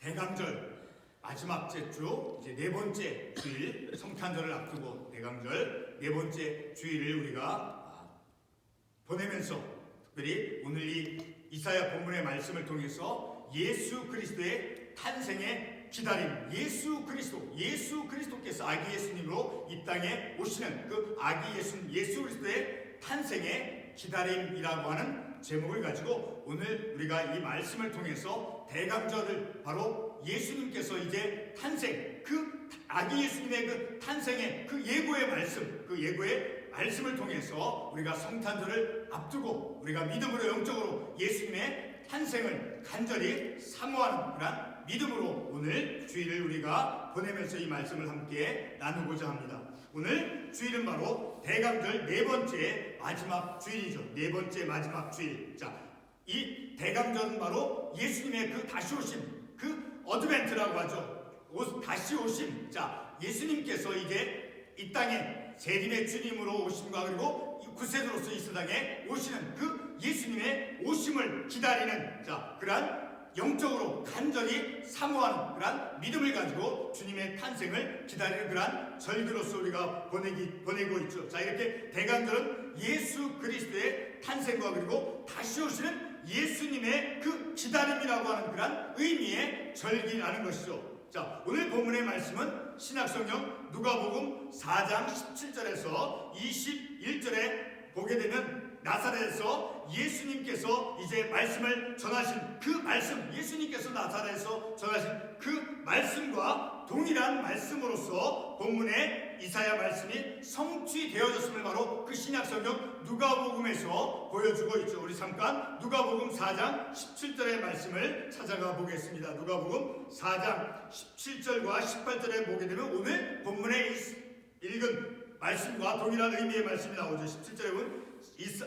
대강절 마지막 주 이제 네 번째 주일 성탄절을 앞두고 대강절 네 번째 주일을 우리가 보내면서 특별히 오늘 이 이사야 본문의 말씀을 통해서 예수 그리스도의 탄생의 기다림, 예수 그리스도께서 아기 예수님으로 이 땅에 오시는 그 아기 예수 그리스도의 탄생의 기다림이라고 하는 제목을 가지고 오늘 우리가 이 말씀을 통해서 대강절을 바로 예수님께서 이제 탄생, 그 아기 예수님의 그 탄생의 그 예고의 말씀을 통해서 우리가 성탄절을 앞두고 우리가 믿음으로 영적으로 예수님의 탄생을 간절히 사모하는 그런 믿음으로 오늘 주일을 우리가 보내면서 이 말씀을 함께 나누고자 합니다. 오늘 주일은 바로 대강절 네 번째 마지막 주일이죠. 네 번째 마지막 주일. 자, 이 대강절은 바로 예수님의 그 다시 오심, 그 어드벤트라고 하죠. 다시 오심. 자, 예수님께서 이제 이 땅에 재림의 주님으로 오심과 그리고 구세주로서 이 세상에 오시는 그 예수님의 오심을 기다리는 그러한 영적으로 간절히 사모하는 그러한 믿음을 가지고 주님의 탄생을 기다리는 그러한 절기로서 우리가 보내고 있죠. 자, 이렇게 대강절은 예수 그리스도의 탄생과 그리고 다시 오시는 예수님의 그 기다림이라고 하는 그러한 의미의 절기라는 것이죠. 자, 오늘 본문의 말씀은 신약성경 누가복음 4장 17절에서 21절에 보게 되면 나사렛에서 예수님께서 이제 말씀을 전하신 그 말씀, 예수님께서 나사렛에서 전하신 그 말씀과 동일한 말씀으로서 본문의 이사야 말씀이 성취되어졌음을 바로 그 신약성경 누가복음에서 보여주고 있죠. 우리 잠깐 누가복음 4장 17절의 말씀을 찾아가 보겠습니다. 누가복음 4장 17절과 18절에 보게 되면 오늘 본문에 읽은 말씀과 동일한 의미의 말씀이 나오죠. 17절에 보면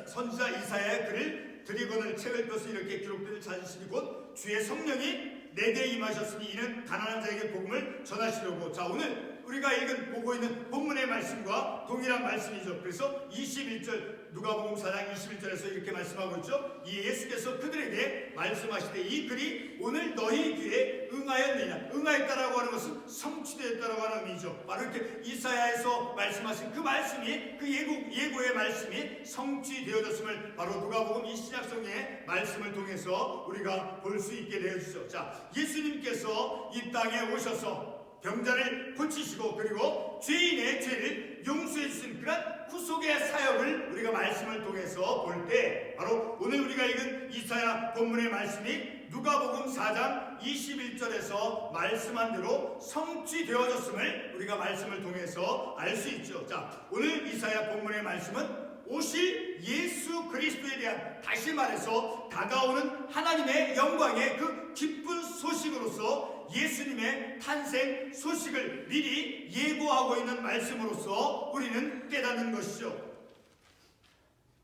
선지자 이사야의 글을 드리거늘 책을 펴서 이렇게 기록되는 찾으시니 곧 주의 성령이 내게 임하셨으니 이는 가난한 자에게 복음을 전하시려고. 자, 오늘 우리가 보고 있는 본문의 말씀과 동일한 말씀이죠. 그래서 21절 누가복음 4장 21절에서 이렇게 말씀하고 있죠. 이 예수께서 그들에게 말씀하시되 이 글이 오늘 너희 귀에 응하였느냐. 응하였다라고 하는 것은 성취되었다라고 하는 의미죠. 바로 이렇게 이사야에서 말씀하신 그 말씀이 그 예고의 말씀이 성취되어졌음을 바로 누가복음 이 신약성경의 말씀을 통해서 우리가 볼 수 있게 되어주죠. 자, 예수님께서 이 땅에 오셔서 병자를 고치시고 그리고 죄인의 죄를 용서해 주신 그런 구속의 사역을 우리가 말씀을 통해서 볼 때 바로 오늘 우리가 읽은 이사야 본문의 말씀이 누가복음 4장 21절에서 말씀한 대로 성취되어졌음을 우리가 말씀을 통해서 알 수 있죠. 자, 오늘 이사야 본문의 말씀은 오실 예수 그리스도에 대한, 다시 말해서 다가오는 하나님의 영광의 그 기쁜 소식으로서 예수님의 탄생 소식을 미리 예고하고 있는 말씀으로서 우리는 깨닫는 것이죠.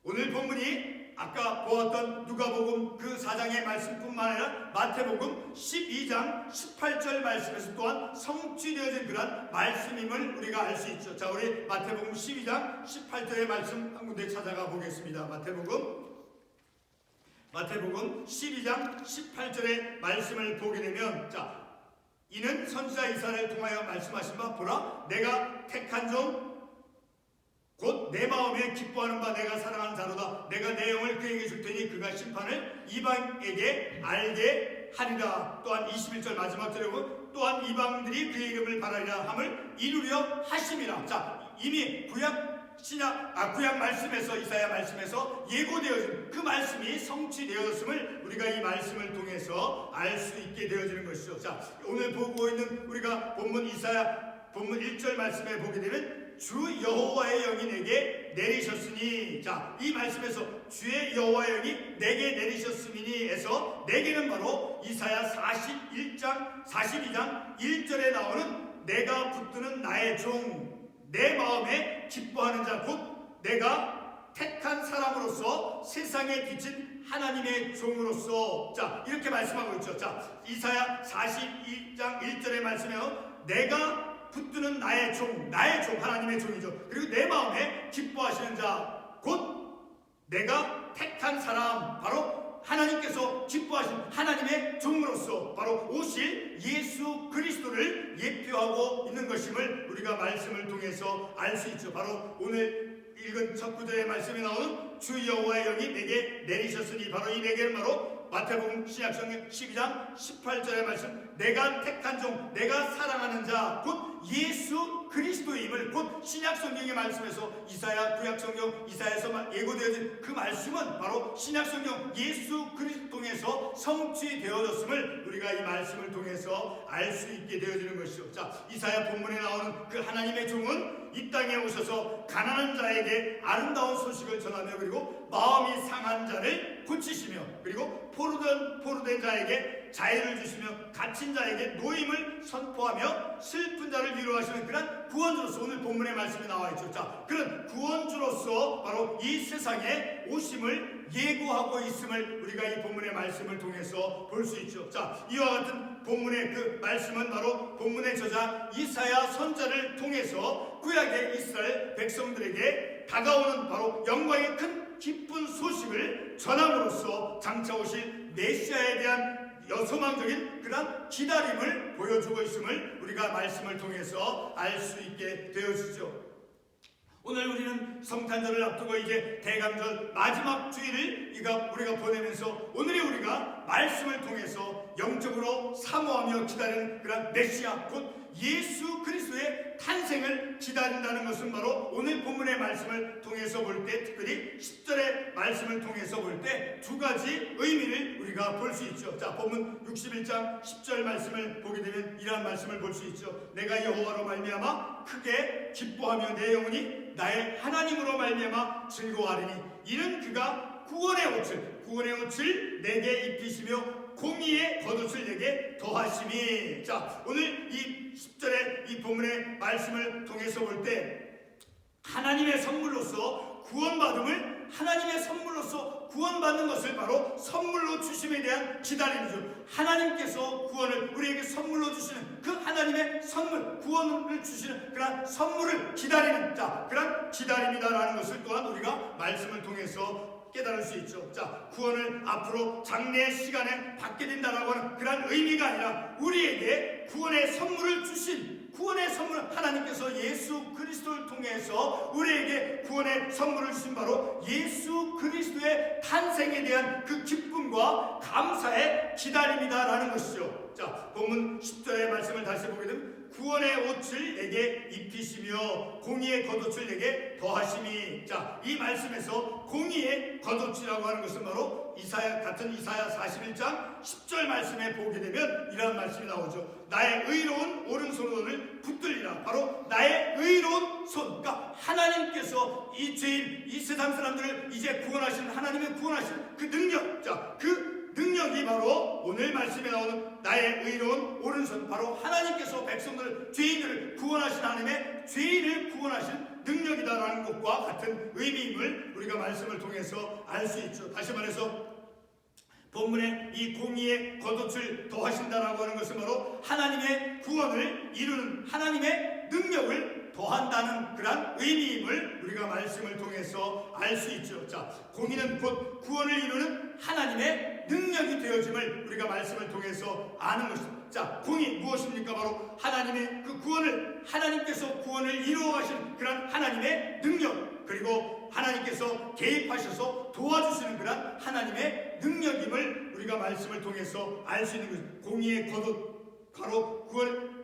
오늘 본문이 아까 보았던 누가복음 그 4장의 말씀뿐만 아니라 마태복음 12장 18절 말씀에서 또한 성취되어진 그런 말씀임을 우리가 알 수 있죠. 자, 우리 마태복음 12장 18절의 말씀 한 군데 찾아가 보겠습니다. 마태복음 12장 18절의 말씀을 보게 되면, 자, 이는 선지자 이사야를 통하여 말씀하신 바 보라 내가 택한 종 곧 내 마음에 기뻐하는 바 내가 사랑하는 자로다. 내가 내 영을 그에게 줄 테니 그가 심판을 이방에게 알게 하리라. 또한 21절 마지막 절에 보면 또한 이방들이 그의 이름을 바라리라 함을 이루려 하심이라. 자, 이미 구약 말씀에서 이사야 말씀에서 예고되어진 그 말씀이 성취되었음을 우리가 이 말씀을 통해서 알 수 있게 되어지는 것이죠. 자, 오늘 보고 있는 우리가 본문 이사야 본문 1절 말씀에 보게 되면 주 여호와의 영이 내게 내리셨으니, 자, 이 말씀에서 주의 여호와의 영이 내게 내리셨으니 에서 내게는 바로 이사야 42장 1절에 나오는 내가 붙드는 나의 종, 내 마음에 기뻐하는 자, 곧 내가 택한 사람으로서 세상에 비친 하나님의 종으로서, 자, 이렇게 말씀하고 있죠. 자, 이사야 42장 1절의 말씀에요. 내가 붙드는 나의 종 하나님의 종이죠. 그리고 내 마음에 기뻐하시는 자, 곧 내가 택한 사람, 바로 하나님께서 기뻐하신 하나님의 종으로서 바로 오실 예수 그리스도를 예표하고 있는 것임을 우리가 말씀을 통해서 알 수 있죠. 바로 오늘 읽은 첫 구절의 말씀에 나오는 주 여호와의 영이 내게 내리셨으니, 바로 이 내게는 바로 마태복음 신약성경 12장 18절의 말씀, 내가 택한 종, 내가 사랑하는 자, 곧 예수 그리스도임을, 곧 신약성경의 말씀에서 이사야, 구약성경 이사야에서 예고되어진 그 말씀은 바로 신약성경 예수 그리스도 통해서 성취되어졌음을 우리가 이 말씀을 통해서 알 수 있게 되어지는 것이죠. 자, 이사야 본문에 나오는 그 하나님의 종은 이 땅에 오셔서 가난한 자에게 아름다운 소식을 전하며, 그리고 마음이 상한 자를 고치시며, 그리고 포로된 자에게 자유를 주시며, 갇힌 자에게 노임을 선포하며, 슬픈 자를 위로하시는 그런 구원주로서 오늘 본문의 말씀이 나와 있죠. 자, 그런 구원주로서 바로 이 세상에 오심을 예고하고 있음을 우리가 이 본문의 말씀을 통해서 볼 수 있죠. 자, 이와 같은 본문의 그 말씀은 바로 본문의 저자 이사야 선자를 통해서 구약의 이스라엘 백성들에게 다가오는 바로 영광의 큰 기쁜 소식을 전함으로써 장차 오실 메시아에 대한 여소망적인 그런 기다림을 보여주고 있음을 우리가 말씀을 통해서 알 수 있게 되어지죠. 오늘 우리는 성탄절을 앞두고 이제 대강절 마지막 주일을 우리가 보내면서 오늘의 우리가 말씀을 통해서 영적으로 사모하며 기다리는 그런 메시아, 곧 예수 그리스도의 탄생을 기다린다는 것은 바로 오늘 본문의 말씀을 통해서 볼 때, 특별히 10절의 말씀을 통해서 볼 때 두 가지 의미를 우리가 볼 수 있죠. 자, 본문 61장 10절 말씀을 보게 되면 이러한 말씀을 볼 수 있죠. 내가 여호와로 말미암아 크게 기뻐하며 내 영혼이 나의 하나님으로 말미암아 즐거워하리니, 이는 그가 구원의 옷을 내게 입히시며 공의의 겉옷을 내게 더하심이. 자, 오늘 이 10절의 이 본문의 말씀을 통해서 볼 때 하나님의 선물로서 구원받음을, 하나님의 선물로서 구원받는 것을 바로 선물로 주심에 대한 기다림이죠. 하나님께서 구원을 우리에게 선물로 주시는 그 하나님의 선물, 구원을 주시는 그런 선물을 기다리는, 자, 그런 기다림이다라는 것을 또한 우리가 말씀을 통해서 깨달을 수 있죠. 자, 구원을 앞으로 장래의 시간에 받게 된다라고 하는 그런 의미가 아니라 우리에게 구원의 선물을 주신, 구원의 선물, 하나님께서 예수 그리스도를 통해서 우리에게 구원의 선물을 주신 바로 예수 그리스도의 탄생에 대한 그 기쁨과 감사의 기다림이다라는 것이죠. 자, 본문 10절의 말씀을 다시 보게 되면 구원의 옷을 내게 입히시며 공의의 겉옷을 내게 더하심이. 자, 이 말씀에서 공의의 겉옷이라고 하는 것은 바로 같은 이사야 41장 10절 말씀에 보게 되면 이런 말씀이 나오죠. 나의 의로운 오른손을 붙들리라. 바로 나의 의로운 손, 그러니까 하나님께서 이 죄인, 이 세상 사람들을 이제 구원하시는, 하나님의 구원하시는 그 능력, 자, 그 능력이 바로 오늘 말씀에 나오는 나의 의로운 오른손, 바로 하나님께서 백성들, 죄인들을 구원하신, 하나님의 죄인을 구원하신 능력이다라는 것과 같은 의미임을 우리가 말씀을 통해서 알 수 있죠. 다시 말해서 본문에 이 공의의 겉옷을 더하신다라고 하는 것은 바로 하나님의 구원을 이루는 하나님의 능력을 더한다는 그런 의미임을 우리가 말씀을 통해서 알 수 있죠. 자, 공의는 곧 구원을 이루는 하나님의 능력이 되어짐을 우리가 말씀을 통해서 아는 것입니다. 자, 공의 무엇입니까? 바로 하나님의 그 구원을, 하나님께서 구원을 이루어가신 그런 하나님의 능력, 그리고 하나님께서 개입하셔서 도와주시는 그런 하나님의 능력임을 우리가 말씀을 통해서 알 수 있는 것입니다. 공의의 겉옷, 바로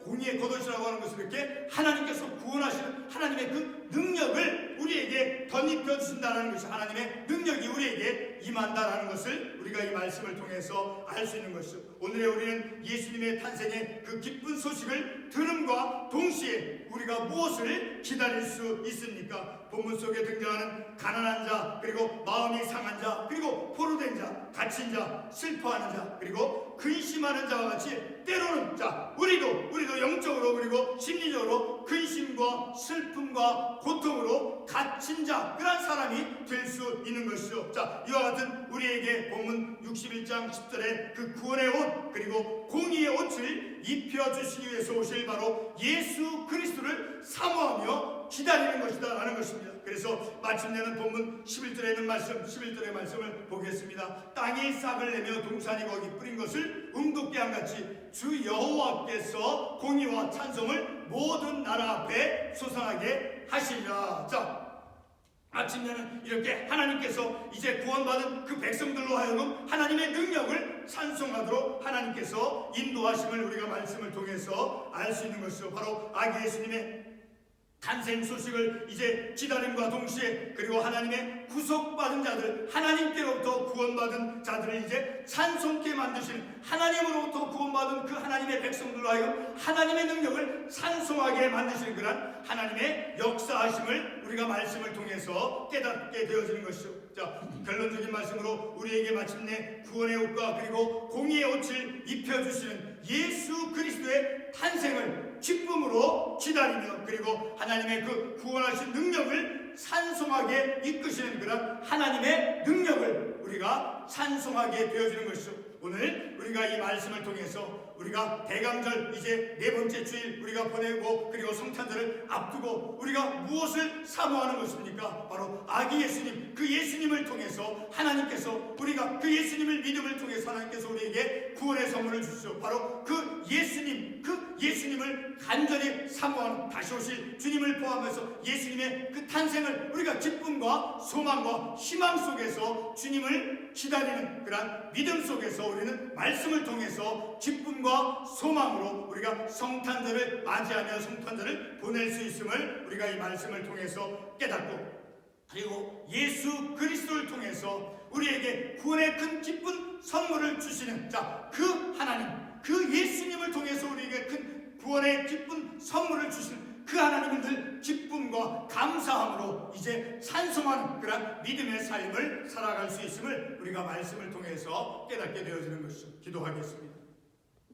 공의의 겉옷이라고 하는 것은 이렇게 하나님께서 구원하시는 하나님의 그 능력을 우리에게 덧입혀 주신다는 것이, 하나님의 능력이 우리에게 임한다라는 것을 우리가 이 말씀을 통해서 알 수 있는 것이죠. 오늘의 우리는 예수님의 탄생의 그 기쁜 소식을 들음과 동시에 우리가 무엇을 기다릴 수 있습니까? 본문 속에 등장하는 가난한 자, 그리고 마음이 상한 자, 그리고 포로된 자, 갇힌 자, 슬퍼하는 자, 그리고 근심하는 자와 같이 때로는, 자, 우리도 영적으로 그리고 심리적으로 근심과 슬픔과 고통으로 갇힌 자, 그런 사람이 될 수 있는 것이죠. 자, 이와 같은 우리에게 본문 61장 10절에 그 구원의 옷, 그리고 공의의 옷을 입혀주시기 위해서 오실 바로 예수 그리스도를 사모하며 기다리는 것이다 라는 것입니다. 그래서 마침내는 본문 11절에 있는 말씀, 11절의 말씀을 보겠습니다. 땅이 싹을 내며 동산이 거기 뿌린 것을 음돋게 한같이 주 여호와께서 공의와 찬송을 모든 나라 앞에 솟아나게 하시리라. 자, 마침내는 이렇게 하나님께서 이제 구원받은 그 백성들로 하여금 하나님의 능력을 찬송하도록 하나님께서 인도하심을 우리가 말씀을 통해서 알 수 있는 것이죠. 바로 아기 예수님의 탄생 소식을 이제 기다림과 동시에, 그리고 하나님의 구속받은 자들, 하나님께로부터 구원받은 자들을 이제 찬송케 만드시는, 하나님으로부터 구원받은 그 하나님의 백성들로 하여금 하나님의 능력을 찬송하게 만드시는 그런 하나님의 역사하심을 우리가 말씀을 통해서 깨닫게 되어지는 것이죠. 자, 결론적인 말씀으로 우리에게 마침내 구원의 옷과 그리고 공의의 옷을 입혀주시는 예수 그리스도의 탄생을 기쁨으로 기다리며, 그리고 하나님의 그 구원하신 능력을 찬송하게 이끄시는 그런 하나님의 능력을 우리가 찬송하게 되어지는 것이죠. 오늘 우리가 이 말씀을 통해서 우리가 대강절 이제 네 번째 주일 우리가 보내고, 그리고 성탄절을 앞두고 우리가 무엇을 사모하는 것입니까? 바로 아기 예수님, 그 예수님을 통해서 하나님께서, 우리가 그 예수님을 믿음을 통해서 하나님께서 우리에게 구원의 선물을 주시죠. 바로 그 예수님, 그 예수님을 간절히 사모하는, 다시 오실 주님을 포함해서 예수님의 그 탄생을 우리가 기쁨과 소망과 희망 속에서 주님을 기다리는 그런 믿음 속에서 우리는 말씀을 통해서 기쁨과 소망으로 우리가 성탄절을 맞이하며 성탄절을 보낼 수 있음을 우리가 이 말씀을 통해서 깨닫고, 그리고 예수 그리스도를 통해서 우리에게 구원의 큰 기쁜 선물을 주시는, 자, 그 하나님, 그 예수님을 통해서 우리에게 큰 구원의 기쁜 선물을 주시는 그 하나님을 늘 기쁨과 감사함으로 이제 찬송하는 그런 믿음의 삶을 살아갈 수 있음을 우리가 말씀을 통해서 깨닫게 되어지는 것이죠. 기도하겠습니다.